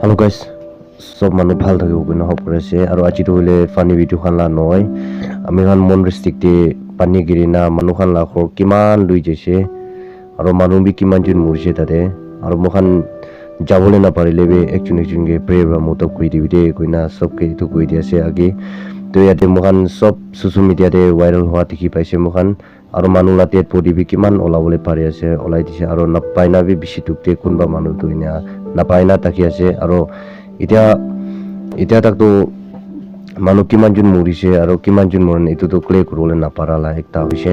Hello guys, সব মানুহ ভাল থাকিব বুলি hope কৰি আছে আৰু আজি তো হলে ফানি ভিডিও খান লা নহয় আমি খান মন ৰেষ্ট্ৰিক্টে পানী গিৰি না মানুহ খান লা খৰ কিমান লৈ যাইছে আৰু মানুহ বি কিমান জন মৰিছে তাতে আৰু মখান যাবলৈ নাপাৰিলে বে একজন কে প্ৰে বা মতক কৈ দিবি দে কইনা সব কে তো কৈ দি আছে আগে তো ইয়াতে মখান সব সোশ্যাল মিডিয়াতে ভাইরাল হোৱা দেখি পাইছে মখান আৰু মানুহ লাতে পডিবি কিমান ওলাবলৈ পাৰি আছে ওলাই দিছে আৰু নাপাইনা বি বেছি টুকতে কোনবা মানুহ তো ইনা নাপাইনা তাকি আছে আৰু এতিয়া তাকতো মানুহ কিমান জন মৰিছে আৰু কিমান জন মৰণ এটোতো ক্লিয়াৰ কৰিবলৈ নাপাৰালা একটা হৈছে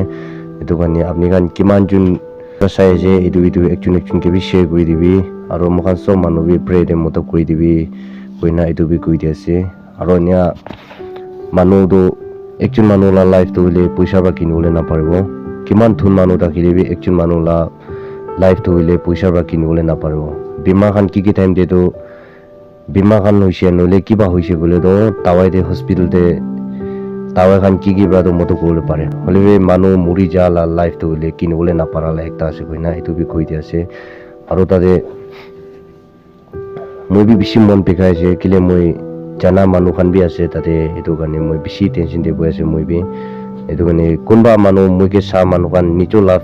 এটো কাৰণে আপনি খান কিমান জন চাই যে এটো একজন কে বি শ্বেয়াৰ কৰি দিবি আৰু মখান সব মানুহ বি প্ৰে দে মত কৰি দিবি কইনা এটো বি কৈ দি আছে আৰু নিয়া মানুহটো একজন মানুহ লা লাইফ তো হলে পইচা বা কিনিবলৈ নাপাৰিব কিমান ধুন মানুহ থাকিলে বি একজন মানুহ লা লাইফ তো হলে পইচা বা কিনিবলৈ নাপাৰিব বিমা খান কি টাইম দে তো বিমা খান হৈছে নহলে কিবা হৈছে বলে তো তাৱাই দে হস্পিটাল দে তাৱাই খান কি বা তো মতো কৰিব পাৰে হলে মানুহ মৰি যা লাইফ তো হলে কিনিবলৈ নাপাৰালা একটা আছে কইনা এটো বি কৈ দি আছে আৰু তাতে মই বি বেছি মন পেখাইছে কিলে মই জানা মানুহ খান বি আছে তাতে এটো কাৰণে মই বেছি টেনশন দিব আছে মই বি এটো কাৰণে কোনবা মানুহ মই কে সা মানুহ খান নিচলা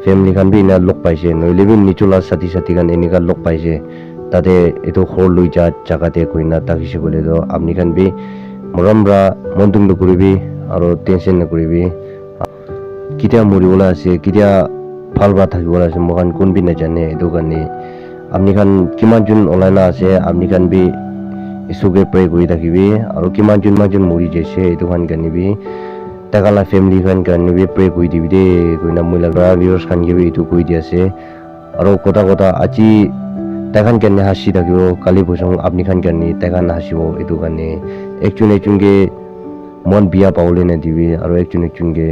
ফ্যামিলি খান বি না লগ পাইছে নহলে বি নিচলা সাথী খান এনেকা লগ পাইছে তাতে এটো খৰ লৈ যা জাগাতে কইনা তাকিছে বলে তো আপনি খান বি মৰমৰা মনতুম নকৰিবি আৰু টেনশন নকৰিবি কিতিয়া মৰিবলৈ আছে কিতিয়া ভাল বা থাকিবলৈ আছে মখান কোন বি নাজানে এটো কাৰণে আপনি খান কিমান জন ওলাইনা আছে আপনি খান বি ইসুকে প্ৰে কৰি থাকিবি আৰু কিমান জন মৰি যাইছে এটো খান কানিবি টাকালা ফ্যামিলি খান কানিবি প্ৰে কৰি দিবি দে কইনা মই লাগা ভিউয়াৰ্স খান কে বি এটো কৈ দি আছে আৰু কথা আজি তাখান কেনে হাসি থাকিব কালি বসং আপনি খান কানি তাখান হাসিব এটো কাৰণে একজন কে মন বিয়া পাবলৈ না দিবি আৰু একজন কে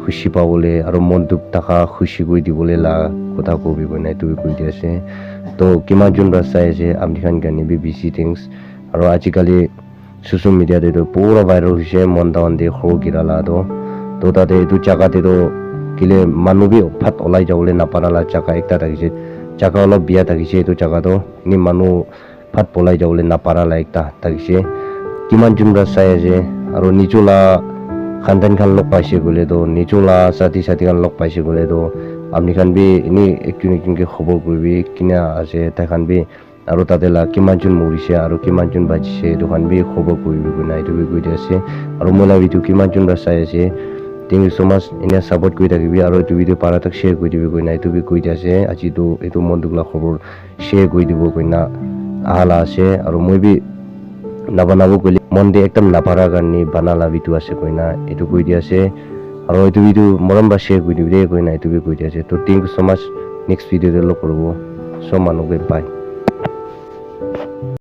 খুশি পাবলৈ আৰু মন দুখ টাকা খুশি কৰি দিবলৈ লা কথা কবি কইনা এটো কৈ দি আছে তো কিমান জন চাই আছে আপনি খান কানি বি বিসি থিংস আৰু আজিকালি সোশ্যাল মিডিয়াতে তো পুৰা ভাইৰাল হৈছে মন দাওন দে খৰ গিৰালা তো তাতে এটো জাগাতে তো কিলে মানুহ বি ফাট ওলাই যাবলৈ নাপাৰালা জাগা একটা থাকিছে জাগা অলপ বিয়া থাকিছে এটো জাগাটো নি মানুহ ফাট পলাই যাবলৈ নাপাৰালা একটা থাকিছে কিমান জন চাই আছে আৰু নিচলা খানদান খান লগ পাইছে বলে তো নিচলা সাথী খান লগ পাইছে বলে তো আপনি খান বি এনে একজন কে খবৰ কৰিবি কিনা আছে তাখান বি আৰু তাতে লা কিমান জন মৰিছে আৰু কিমান জন বাচিছে এটো খান বি খবৰ কৰিবি কইনা এটো বি কৈ দি আছে আৰু মোলা ভিডিও কিমান জন চাই আছে Thank you so much এনে সাপোর্ট কৰি থাকিবি আৰু এটো ভিডিও পাৰা তাক শেয়াৰ কৰি দিবি কইনা এটো বি কৈ দি আছে আজি তো এটো মন দুগলা খবৰ শেয়াৰ কৰি দিব কইনা আহালা আছে আৰু মই বি নাবনাবো কইলে মন দে একদম নাপাৰা কাৰণে বানালা ভিডিও আছে কইনা এটো কৈ দি আছে আৰু এটো ভিডিও মৰম বা শেয়াৰ কৰি দিবি দে কইনা এটো বি কৈ দি আছে তো thank you so much next ভিডিওতে লগ কৰিব সব মানুহকে বাই